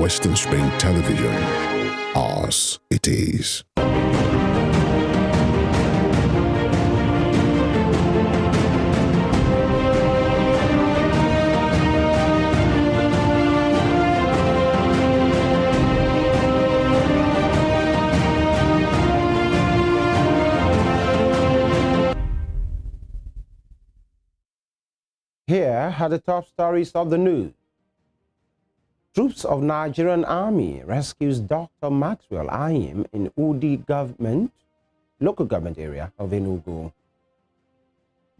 Western Spring Television. Ours it is. Here are the top stories of the news. Troops of Nigerian Army rescues Dr. Maxwell Ayim in Udi local government area of Enugu.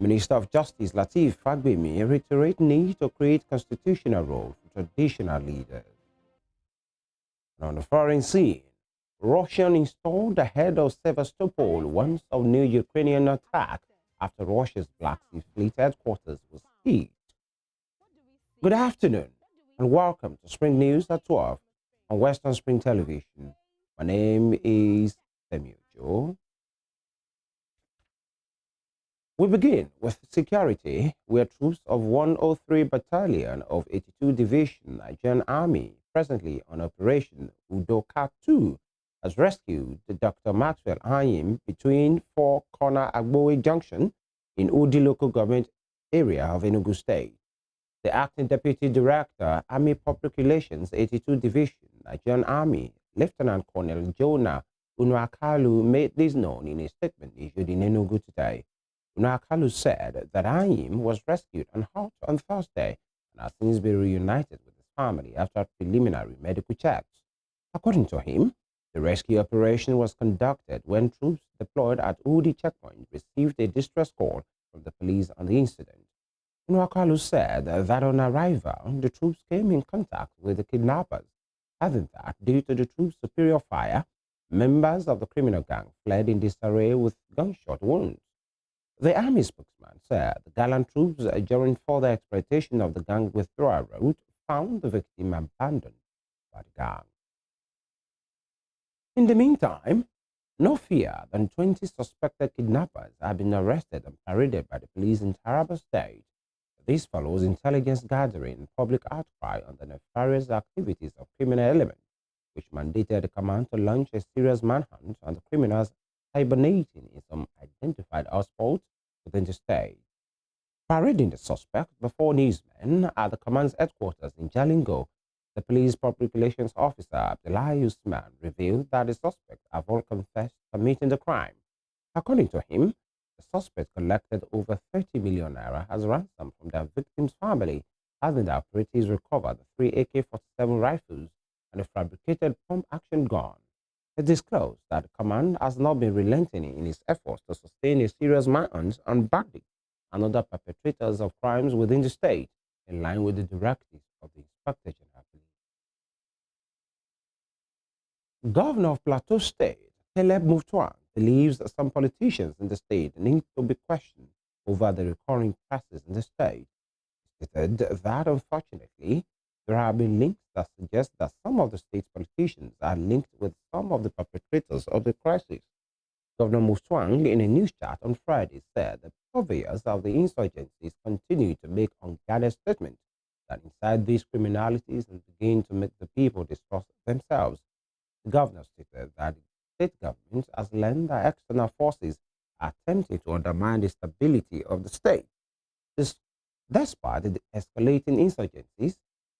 Minister of Justice Lateef Fagbemi reiterates need to create constitutional role for traditional leaders. And on the foreign scene, Russia installed the head of Sevastopol once of new Ukrainian attack after Russia's Black Sea Fleet headquarters was hit. Good afternoon and welcome to Spring News at 12 on Western Spring Television. My name is FEMI Ojo. We begin with security, where troops of 103 Battalion of 82 Division Nigerian Army, presently on Operation Udoka 2, has rescued Dr. Maxwell Ayim between Four Corner Agboe Junction in Udi local government area of Enugu State. The acting deputy director, Army Public Relations 82 Division Nigerian Army, Lieutenant Colonel Jonah Unuakalu, made this known in a statement issued in Enugu today. Unuakalu said that Ayim was rescued on Hut on Thursday and has since been reunited with his family after preliminary medical checks. According to him, the rescue operation was conducted when troops deployed at Udi checkpoint received a distress call from the police on the incident. Unuakalu said that on arrival, the troops came in contact with the kidnappers, adding that due to the troops' superior fire, members of the criminal gang fled in disarray with gunshot wounds. The army spokesman said the gallant troops, during further exploitation of the gang withdrawal route, found the victim abandoned by the gang. In the meantime, no fewer than 20 suspected kidnappers have been arrested and paraded by the police in Taraba State. This follows intelligence gathering and public outcry on the nefarious activities of criminal elements, which mandated the command to launch a serious manhunt on the criminals hibernating in some identified hotspots within the state. Parading the suspect before newsmen at the command's headquarters in Jalingo, the police public relations officer, Abdullahi Usman, revealed that the suspects have all confessed committing the crime. According to him, the suspect collected over 30 million naira as ransom from their victim's family, adding the operatives recovered 3 AK-47 rifles and a fabricated pump-action gun. It disclosed that the command has not been relenting in its efforts to sustain a serious manhunt on bandits and other perpetrators of crimes within the state, in line with the directives of the Inspector General Police. Governor of Plateau State, Caleb Mutfwang, believes that some politicians in the state need to be questioned over the recurring crisis in the state. He stated that, unfortunately, there have been links that suggest that some of the state's politicians are linked with some of the perpetrators of the crisis. Governor Mutfwang, in a news chat on Friday, said that purveyors of the insurgencies continue to make unguarded statements that incite these criminalities and begin to make the people distrust themselves. The governor stated that the state government has learned that external forces are attempting to undermine the stability of the state. Despite the escalating insurgencies,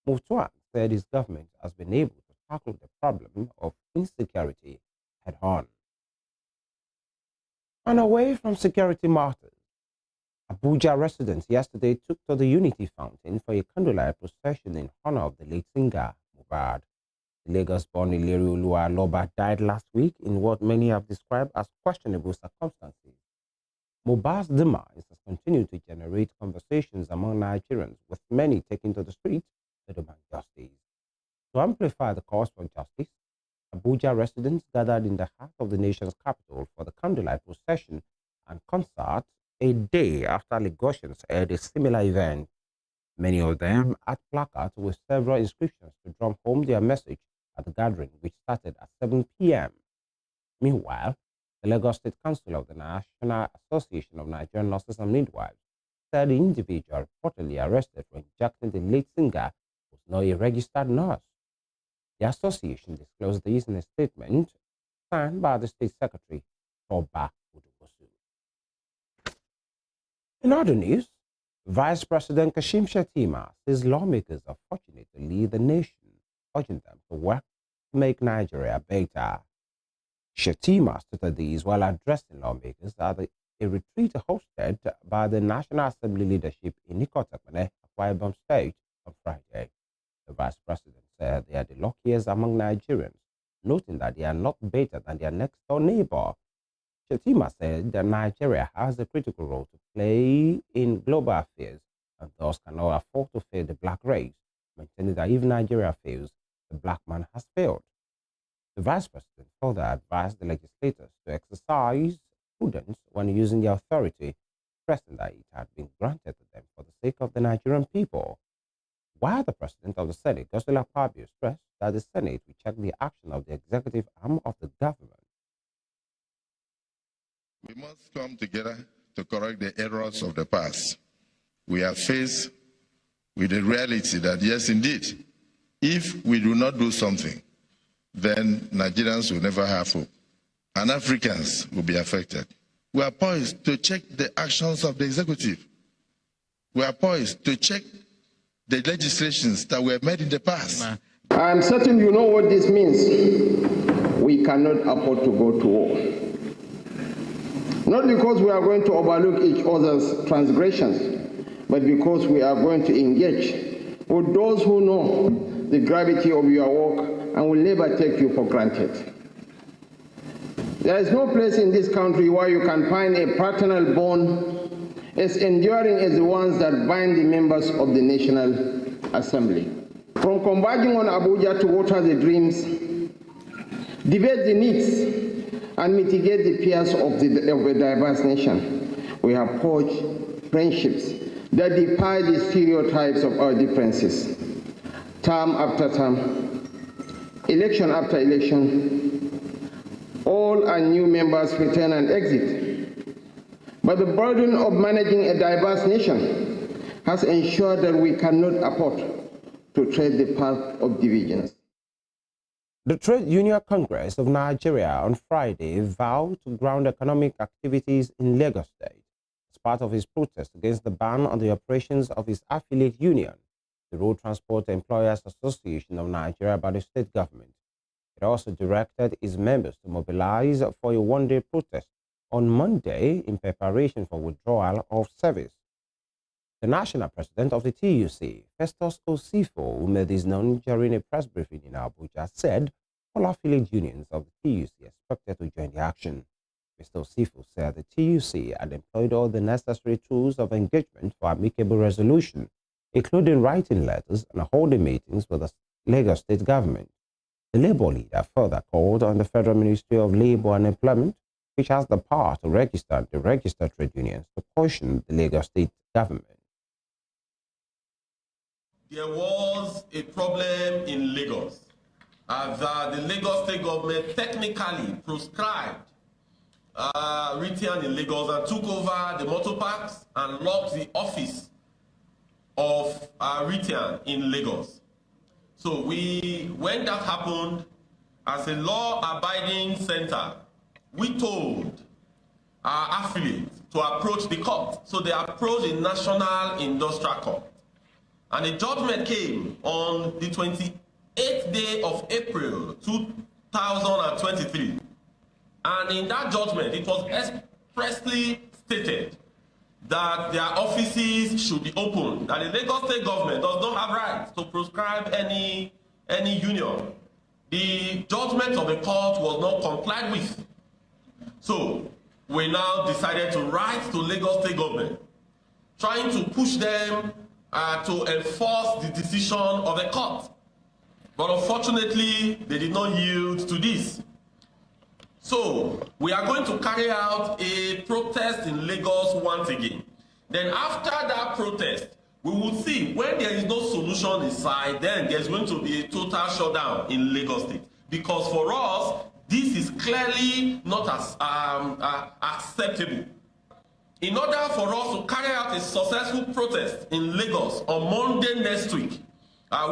Mutfwang said his government has been able to tackle the problem of insecurity head-on. And away from security matters, Abuja residents yesterday took to the Unity Fountain for a candlelight procession in honor of the late singer, Mohbad. The Lagos-born Ilerioluwa Aloba died last week in what many have described as questionable circumstances. Mohbad's demise has continued to generate conversations among Nigerians, with many taking to the streets to demand justice. To amplify the cause for justice, Abuja residents gathered in the heart of the nation's capital for the candlelight procession and concert a day after Lagosians held a similar event. Many of them had placards with several inscriptions to drum home their message at the gathering, which started at 7 p.m. Meanwhile, the Lagos State Council of the National Association of Nigerian Nurses and Midwives said the individual reportedly arrested for injecting the late singer was not a registered nurse. The association disclosed this in a statement signed by the State Secretary, Toba Udubosu. In other news, Vice President Kashim Shettima says lawmakers are fortunate to lead the nation, urging them to work to make Nigeria better. Shettima stated these while addressing lawmakers at a retreat hosted by the National Assembly leadership in Ikotakane, Akwa Ibom State, on Friday. The Vice President said they are the luckiest among Nigerians, noting that they are not better than their next-door neighbor. Shettima said that Nigeria has a critical role to play in global affairs and thus cannot afford to fail the black race, maintaining that if Nigeria fails, the black man has failed. The Vice President further advised the legislators to exercise prudence when using their authority, stressing that it had been granted to them for the sake of the Nigerian people. While the President of the Senate, Godswill Akpabio, stressed that the Senate will check the action of the executive arm of the government. We must come together to correct the errors of the past. We are faced with the reality that, yes, indeed, if we do not do something, then Nigerians will never have hope, and Africans will be affected. We are poised to check the actions of the executive. We are poised to check the legislations that were made in the past. I am certain you know what this means. We cannot afford to go to war. Not because we are going to overlook each other's transgressions, but because we are going to engage with those who know the gravity of your work and will never take you for granted. There is no place in this country where you can find a fraternal bond as enduring as the ones that bind the members of the National Assembly. From converging on Abuja to water the dreams, debate the needs, and mitigate the fears of a diverse nation, we have forged friendships that defy the stereotypes of our differences. Term after term, election after election, all our new members return and exit. But the burden of managing a diverse nation has ensured that we cannot afford to tread the path of divisions. The Trade Union Congress of Nigeria on Friday vowed to ground economic activities in Lagos State as part of its protest against the ban on the operations of its affiliate union, the Road Transport Employers Association of Nigeria, by the state government. It also directed its members to mobilize for a one-day protest on Monday in preparation for withdrawal of service. The national president of the TUC, Festus Osifo, who made this known during a press briefing in Abuja, said all affiliate unions of the TUC expected to join the action. Mr. Osifo said the TUC had employed all the necessary tools of engagement for amicable resolution, including writing letters and holding meetings with the Lagos state government. The Labour leader further called on the Federal Ministry of Labour and Employment, which has the power to register and deregister trade unions, to caution the Lagos state government. There was a problem in Lagos as the Lagos state government technically proscribed retail in Lagos and took over the motor parks and locked the office of retail in Lagos. So when that happened, as a law-abiding center, we told our affiliates to approach the court. So they approached the National Industrial Court. And a judgment came on the 28th day of April 2023. And in that judgment, it was expressly stated that their offices should be opened, that the Lagos state government does not have rights to proscribe any union. The judgment of the court was not complied with. So we now decided to write to Lagos state government, trying to push them to enforce the decision of the court. But unfortunately, they did not yield to this. So we are going to carry out a protest in Lagos once again. Then after that protest, we will see when there is no solution inside, then there's going to be a total shutdown in Lagos State. Because for us, this is clearly not as acceptable. In order for us to carry out a successful protest in Lagos on Monday next week,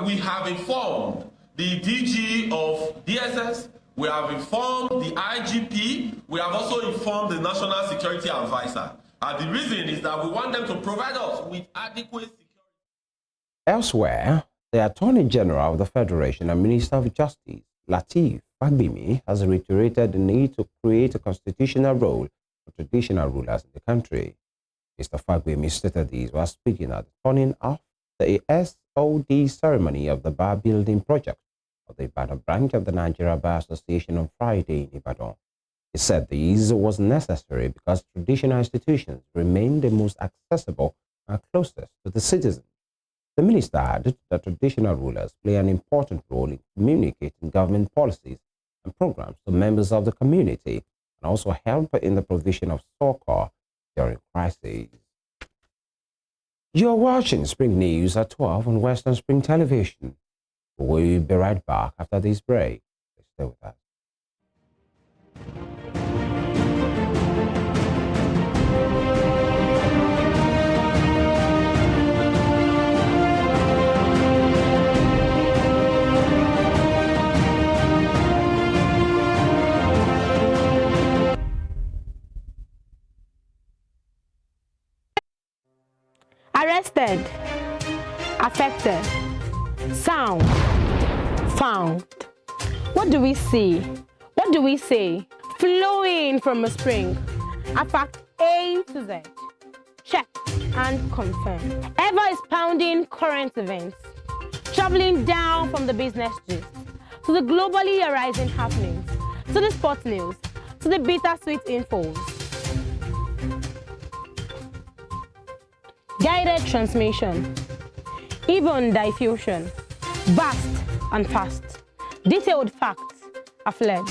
we have informed the DG of DSS, we have informed the IGP, we have also informed the National Security Advisor. And the reason is that we want them to provide us with adequate security. Elsewhere, the Attorney General of the Federation and Minister of Justice, Lateef Fagbemi, has reiterated the need to create a constitutional role for traditional rulers in the country. Mr. Fagbemi stated these while speaking at the turning off the SOD ceremony of the bar building project of the Ibadan branch of the Nigeria Bar Association on Friday in Ibadan. He said this was necessary because traditional institutions remain the most accessible and closest to the citizens. The minister added that traditional rulers play an important role in communicating government policies and programs to members of the community and also help in the provision of succor during crises. You're watching Spring News at 12 on Western Spring Television. We'll be right back after this break. Stay with us. Arrested, affected, sound, found. What do we see? What do we say? Flowing from a spring. A fact A to Z. Check and confirm. Ever is pounding current events. Traveling down from the business gist to the globally arising happenings, to the sports news, to the bittersweet infos. Guided transmission, even diffusion, vast and fast. Detailed facts are fled.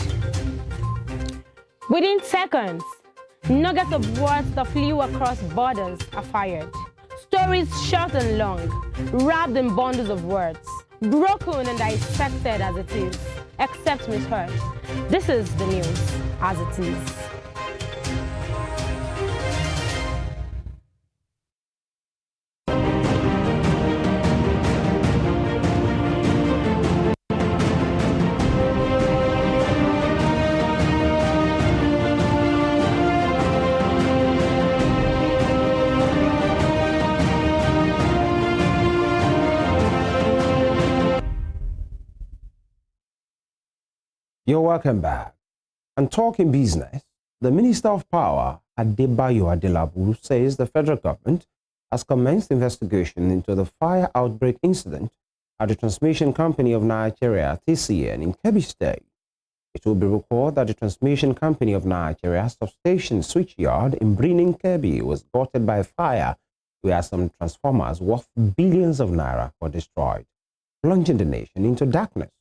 Within seconds, nuggets of words that flew across borders are fired. Stories short and long, wrapped in bundles of words, broken and dissected as it is, except misheard. This is the news as it is. You're welcome back. And talking business, the Minister of Power, Adebayo Adelabu, says the federal government has commenced investigation into the fire outbreak incident at the Transmission Company of Nigeria, TCN, in Kebbi State. It will be recalled that the Transmission Company of Nigeria substation switchyard in Brinin, Kebbi was gutted by fire, where some transformers worth billions of naira were destroyed, plunging the nation into darkness.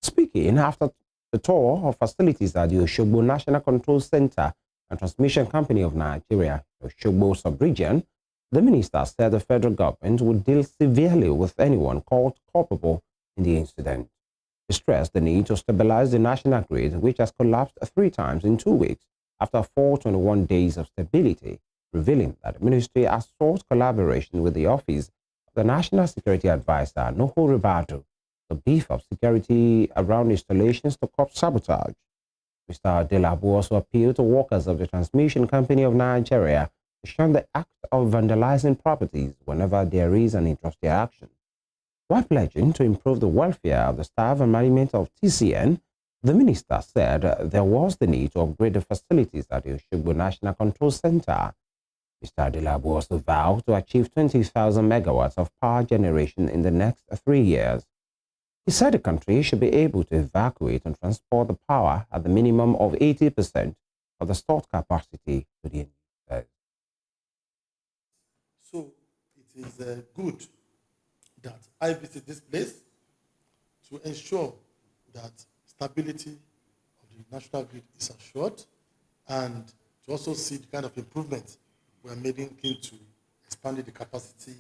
Speaking after the tour of facilities at the Oshogbo National Control Center and Transmission Company of Nigeria, Oshogbo Sub-Region, the minister said the federal government would deal severely with anyone caught culpable in the incident. He stressed the need to stabilize the national grid, which has collapsed 3 times in 2 weeks after 421 days of stability, revealing that the ministry has sought collaboration with the Office of the National Security Advisor, Nuhu Ribadu, to beef up security around installations to curb sabotage. Mr. Adelabu also appealed to workers of the Transmission Company of Nigeria to shun the act of vandalizing properties whenever there is an interrupted action. While pledging to improve the welfare of the staff and management of TCN, the minister said there was the need to upgrade the facilities at the Oshogbo National Control Center. Mr. Adelabu also vowed to achieve 20,000 megawatts of power generation in the next 3 years. He said the country should be able to evacuate and transport the power at the minimum of 80% of the stored capacity to the end users. So it is good that I visit this place to ensure that stability of the national grid is assured and to also see the kind of improvements we are making into expanding the capacity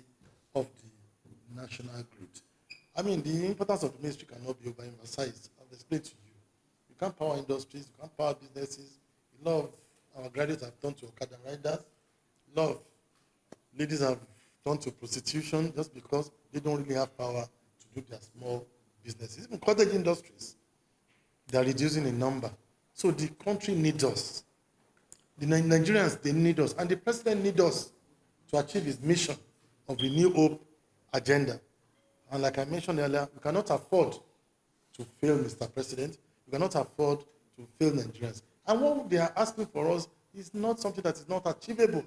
of the national grid. I mean, the importance of the ministry cannot be overemphasized. I've explained to you. You can't power industries, you can't power businesses. A lot of our graduates have turned to Okada riders. A lot of ladies have turned to prostitution just because they don't really have power to do their small businesses, even cottage industries. They are reducing in number. So the country needs us. The Nigerians, they need us. And the president needs us to achieve his mission of the New Hope agenda. And like I mentioned earlier, we cannot afford to fail Mr. President. We cannot afford to fail Nigerians. And what they are asking for us is not something that is not achievable.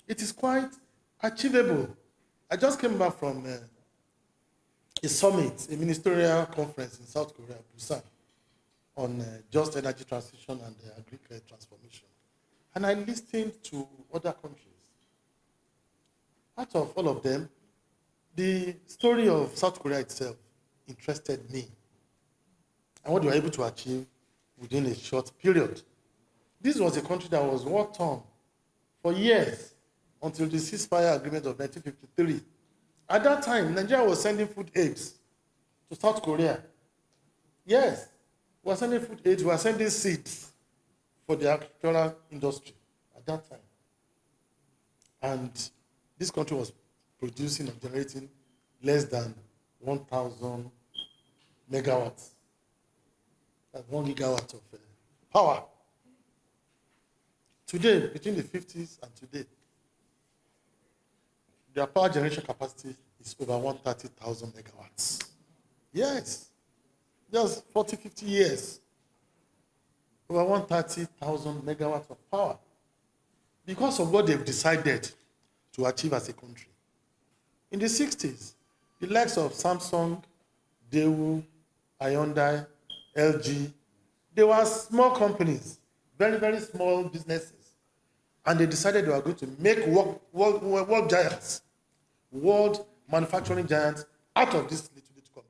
It is quite achievable. I just came back from a summit, a ministerial conference in South Korea, Busan, on just energy transition and agricultural transformation. And I listened to other countries. Out of all of them, the story of South Korea itself interested me and what they were able to achieve within a short period. This was a country that was war-torn for years until the ceasefire agreement of 1953. At that time, Nigeria was sending food aids to South Korea. Yes, we were sending food aids, we were sending seeds for the agricultural industry at that time. And this country was producing and generating less than 1,000 megawatts. That's 1 gigawatt of power. Today, between the 50s and today, their power generation capacity is over 130,000 megawatts. Yes, just 40, 50 years, over 130,000 megawatts of power because of what they've decided to achieve as a country. In the 60s, the likes of Samsung, Daewoo, Hyundai, LG, they were small companies, very, very small businesses. And they decided they were going to make world giants, world manufacturing giants out of these little companies.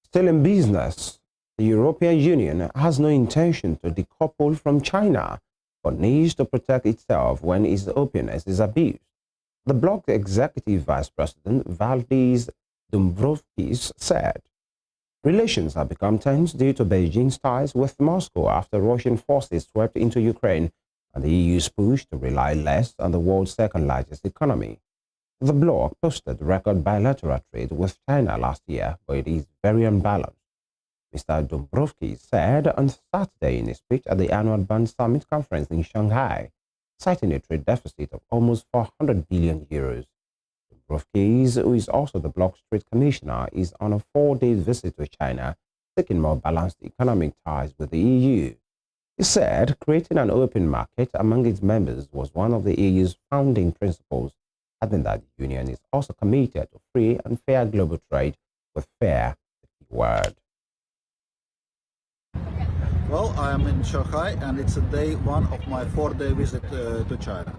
Still in business, the European Union has no intention to decouple from China, but needs to protect itself when its openness is abused. The bloc's executive vice president, Valdis Dombrovskis, said relations have become tense due to Beijing's ties with Moscow after Russian forces swept into Ukraine and the EU's push to rely less on the world's second-largest economy. The bloc posted record bilateral trade with China last year, but it is very unbalanced. Mr. Dombrovskis said on Saturday in a speech at the annual Bund Summit conference in Shanghai, citing a trade deficit of almost 400 billion euros. Dombrovskis, who is also the bloc's trade commissioner, is on a 4-day visit to China, seeking more balanced economic ties with the EU. He said creating an open market among its members was one of the EU's founding principles, adding that the Union is also committed to free and fair global trade, with fair the key word. Well, I am in Shanghai and it's day one of my 4-day visit to China.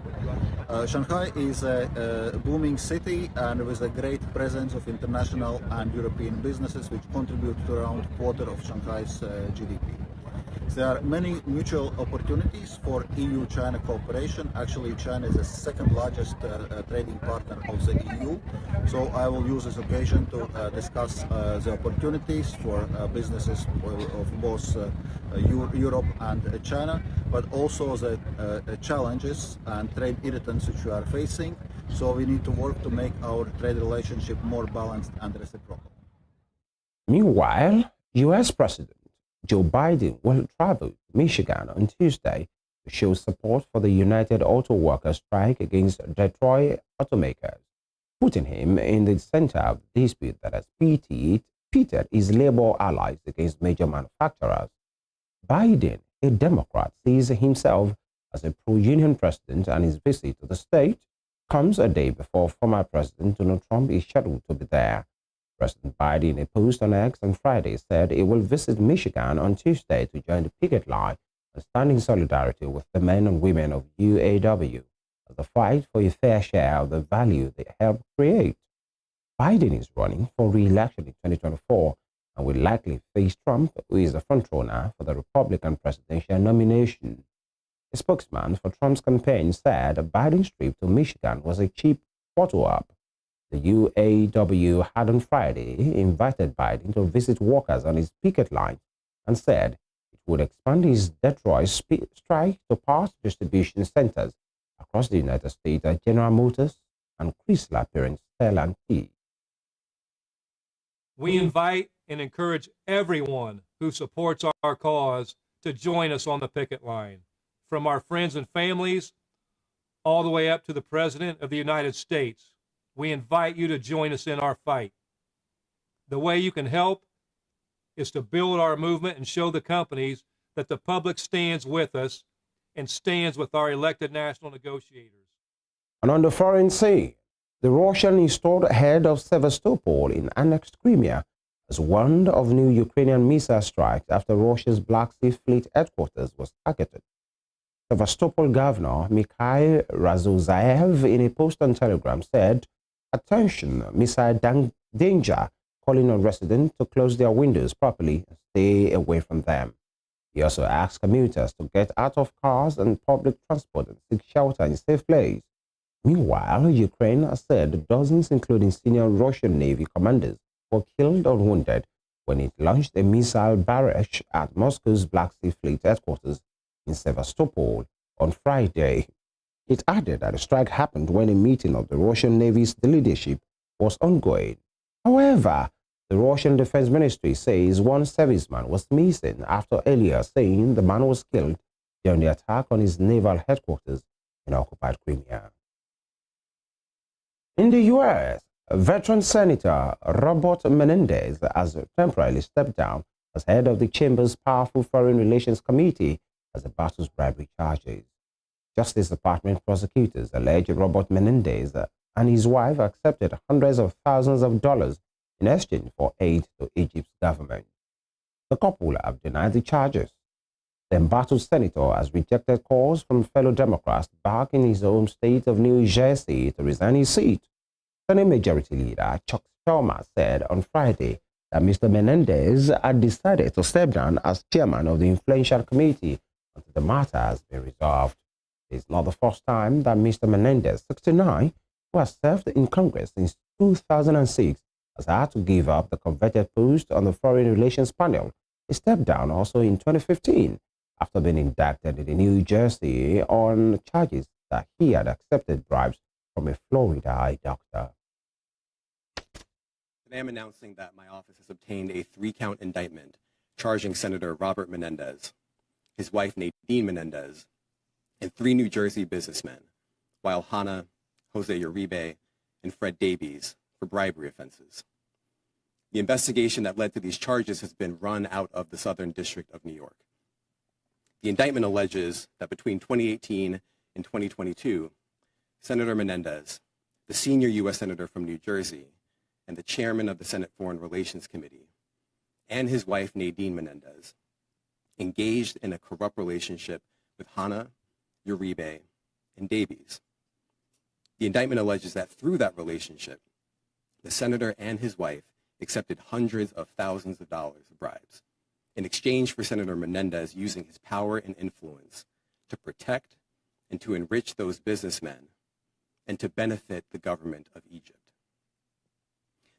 Shanghai is a booming city and with a great presence of international and European businesses which contribute to around a quarter of Shanghai's GDP. There are many mutual opportunities for EU-China cooperation. Actually, China is the second largest trading partner of the EU. So I will use this occasion to discuss the opportunities for businesses of both Europe and China, but also the challenges and trade irritants which we are facing. So we need to work to make our trade relationship more balanced and reciprocal. Meanwhile, U.S. President Joe Biden will travel to Michigan on Tuesday to show support for the United Auto Workers strike against Detroit automakers, putting him in the center of the dispute that has pitted his labor allies against major manufacturers. Biden, a Democrat, sees himself as a pro-union president, and his visit to the state comes a day before former President Donald Trump is scheduled to be there. President Biden, in a post on X on Friday, said he will visit Michigan on Tuesday to join the picket line and stand in solidarity with the men and women of UAW as they fight for a fair share of the value they help create. Biden is running for re-election in 2024 and will likely face Trump, who is the frontrunner for the Republican presidential nomination. A spokesman for Trump's campaign said Biden's trip to Michigan was a cheap photo-op. The UAW had on Friday invited Biden to visit workers on his picket line and said it would expand his Detroit strike to parts distribution centers across the United States at General Motors and Chrysler parent Stellantis. We invite and encourage everyone who supports our cause to join us on the picket line, from our friends and families all the way up to the President of the United States. We invite you to join us in our fight. The way you can help is to build our movement and show the companies that the public stands with us and stands with our elected national negotiators. And on the foreign scene, the Russian installed head of Sevastopol in annexed Crimea has warned of new Ukrainian missile strikes after Russia's Black Sea Fleet headquarters was targeted. Sevastopol Governor Mikhail Razuzaev in a post on Telegram said, "Attention, missile danger," calling on residents to close their windows properly and stay away from them. He also asked commuters to get out of cars and public transport and seek shelter in a safe place. Meanwhile, Ukraine has said dozens, including senior Russian Navy commanders, were killed or wounded when it launched a missile barrage at Moscow's Black Sea Fleet headquarters in Sevastopol on Friday. It added that the strike happened when a meeting of the Russian Navy's leadership was ongoing. However, the Russian Defense Ministry says one serviceman was missing after earlier saying the man was killed during the attack on his naval headquarters in occupied Crimea. In the U.S., veteran Senator Robert Menendez has temporarily stepped down as head of the chamber's powerful Foreign Relations Committee as he battles bribery charges. Justice Department prosecutors allege Robert Menendez and his wife accepted hundreds of thousands of dollars in exchange for aid to Egypt's government. The couple have denied the charges. The embattled senator has rejected calls from fellow Democrats back in his home state of New Jersey to resign his seat. Senate Majority Leader Chuck Schumer said on Friday that Mr. Menendez had decided to step down as chairman of the influential committee until the matter has been resolved. It is not the first time that Mr. Menendez, 69, who has served in Congress since 2006, has had to give up the coveted post on the Foreign Relations panel. He stepped down also in 2015 after being indicted in New Jersey on charges that he had accepted bribes from a Florida eye doctor. Today I'm announcing that my office has obtained a 3-count indictment charging Senator Robert Menendez, his wife Nadine Menendez, and 3 New Jersey businessmen, while Hannah, Jose Uribe, and Fred Davies, for bribery offenses. The investigation that led to these charges has been run out of the Southern District of New York. The indictment alleges that between 2018 and 2022, Senator Menendez, the senior U.S. Senator from New Jersey and the chairman of the Senate Foreign Relations Committee, and his wife Nadine Menendez, engaged in a corrupt relationship with Hannah, Uribe, and Davies. The indictment alleges that through that relationship, the senator and his wife accepted hundreds of thousands of dollars of bribes in exchange for Senator Menendez using his power and influence to protect and to enrich those businessmen and to benefit the government of Egypt.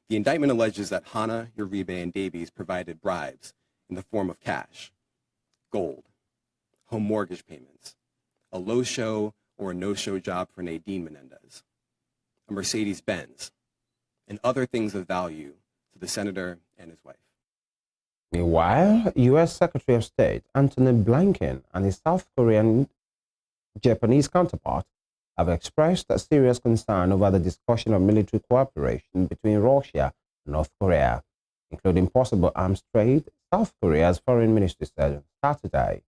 The indictment alleges that Hannah, Uribe, and Davies provided bribes in the form of cash, gold, home mortgage payments, a low-show or a no-show job for Nadine Menendez, a Mercedes-Benz, and other things of value to the senator and his wife. Meanwhile, U.S. Secretary of State Antony Blinken and his South Korean Japanese counterpart have expressed a serious concern over the discussion of military cooperation between Russia and North Korea, including possible arms trade, South Korea's foreign ministry said Saturday.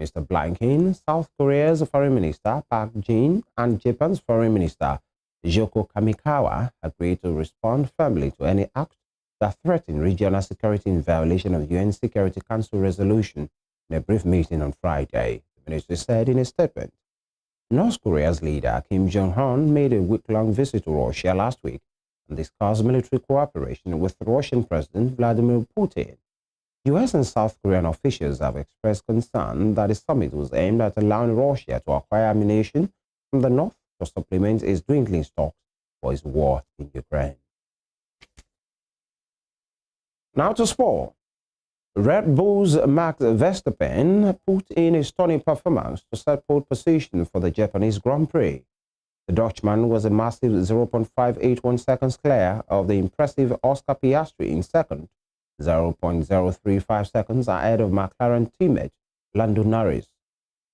Mr. Blinken, South Korea's foreign minister Park Jin, and Japan's foreign minister Yoko Kamikawa agreed to respond firmly to any act that threaten regional security in violation of UN Security Council resolution in a brief meeting on Friday, the ministry said in a statement. North Korea's leader Kim Jong-un made a week-long visit to Russia last week and discussed military cooperation with Russian President Vladimir Putin. US and South Korean officials have expressed concern that the summit was aimed at allowing Russia to acquire ammunition from the North to supplement its dwindling stocks for its war in Ukraine. Now to sport. Red Bull's Max Verstappen put in a stunning performance to set pole position for the Japanese Grand Prix. The Dutchman was a massive 0.581 seconds clear of the impressive Oscar Piastri in second, 0.035 seconds ahead of McLaren teammate Lando Norris.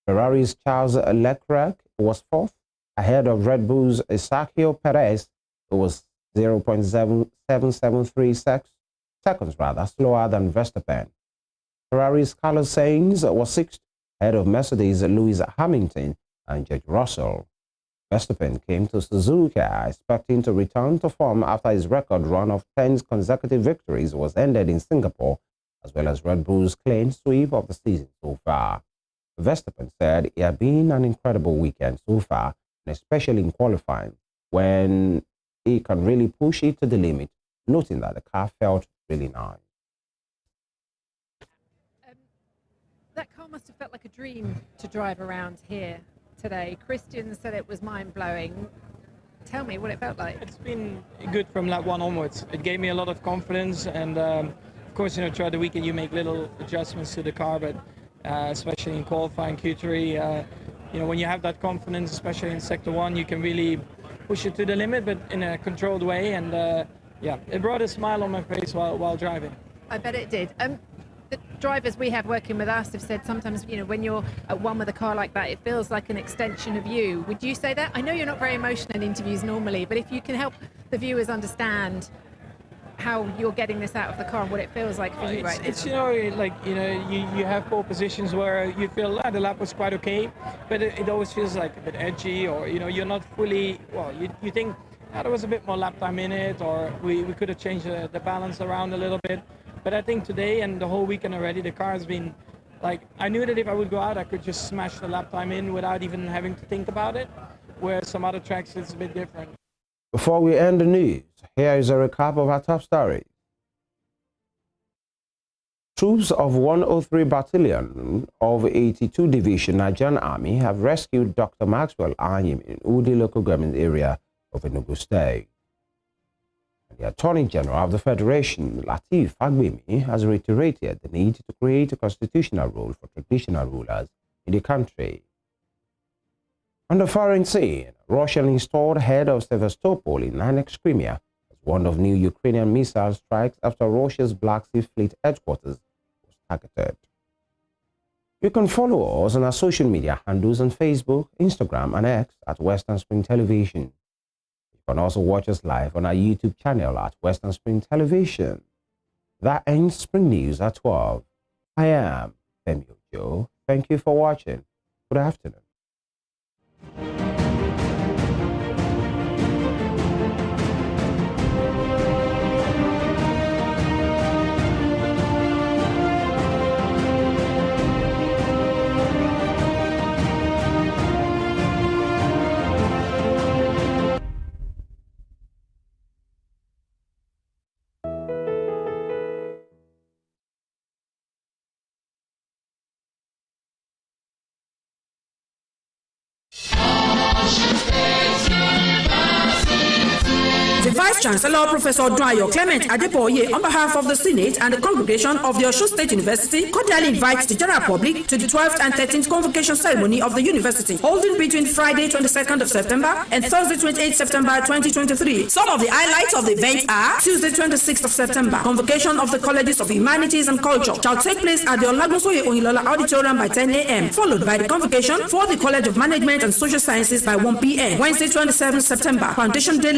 Ferrari's Charles Leclerc was fourth, ahead of Red Bull's Sergio Perez, who was 0.773 seconds slower than Verstappen. Ferrari's Carlos Sainz was sixth, ahead of Mercedes' Lewis Hamilton and George Russell. Verstappen came to Suzuka expecting to return to form after his record run of 10 consecutive victories was ended in Singapore, as well as Red Bull's clean sweep of the season so far. Verstappen said it had been an incredible weekend so far, and especially in qualifying, when he can really push it to the limit, noting that the car felt really nice. That car must have felt like a dream to drive around here today. Christian said it was mind-blowing. Tell me what it felt like. It's been good from lap one onwards. It gave me a lot of confidence, and of course, throughout the weekend you make little adjustments to the car, but especially in qualifying Q3, when you have that confidence, especially in sector one, you can really push it to the limit, but in a controlled way, and it brought a smile on my face while driving. I bet it did. The drivers we have working with us have said sometimes, when you're at one with a car like that, it feels like an extension of you. Would you say that? I know you're not very emotional in interviews normally, but if you can help the viewers understand how you're getting this out of the car and what it feels like for you right now. You have pole positions where you feel the lap was quite okay, but it always feels like a bit edgy, or you're not fully, you think there was a bit more lap time in it, or we could have changed the balance around a little bit. But I think today and the whole weekend already, the car has been I knew that if I would go out, I could just smash the lap time in without even having to think about it, where some other tracks it's a bit different. Before we end the news, here is a recap of our top stories. Troops of 103 Battalion of 82 Division Nigerian Army have rescued Dr. Maxwell Anyim in Udi local government area of Enugu State. The Attorney General of the Federation, Lateef Fagbemi, has reiterated the need to create a constitutional role for traditional rulers in the country. On the foreign scene, Russian installed head of Sevastopol in Annex Crimea as one of new Ukrainian missile strikes after Russia's Black Sea Fleet headquarters was targeted. You can follow us on our social media handles on Facebook, Instagram, and X at Western Spring Television. You can also watch us live on our YouTube channel at Western Spring Television. That ends Spring News at 12. I am FEMI Ojo. Thank you for watching. Good afternoon. The Vice Chancellor, Professor Dwayo Clement Adepoye, on behalf of the Senate and the congregation of the Osho State University, cordially invites the general public to the 12th and 13th convocation ceremony of the university, holding between Friday 22nd of September and Thursday 28th September 2023. Some of the highlights of the event are: Tuesday 26th of September, convocation of the Colleges of Humanities and Culture shall take place at the Olagunsoye Oyinlola Auditorium by 10 a.m., followed by the convocation for the College of Management and Social Sciences by 1 p.m. Wednesday 27th September, Foundation Day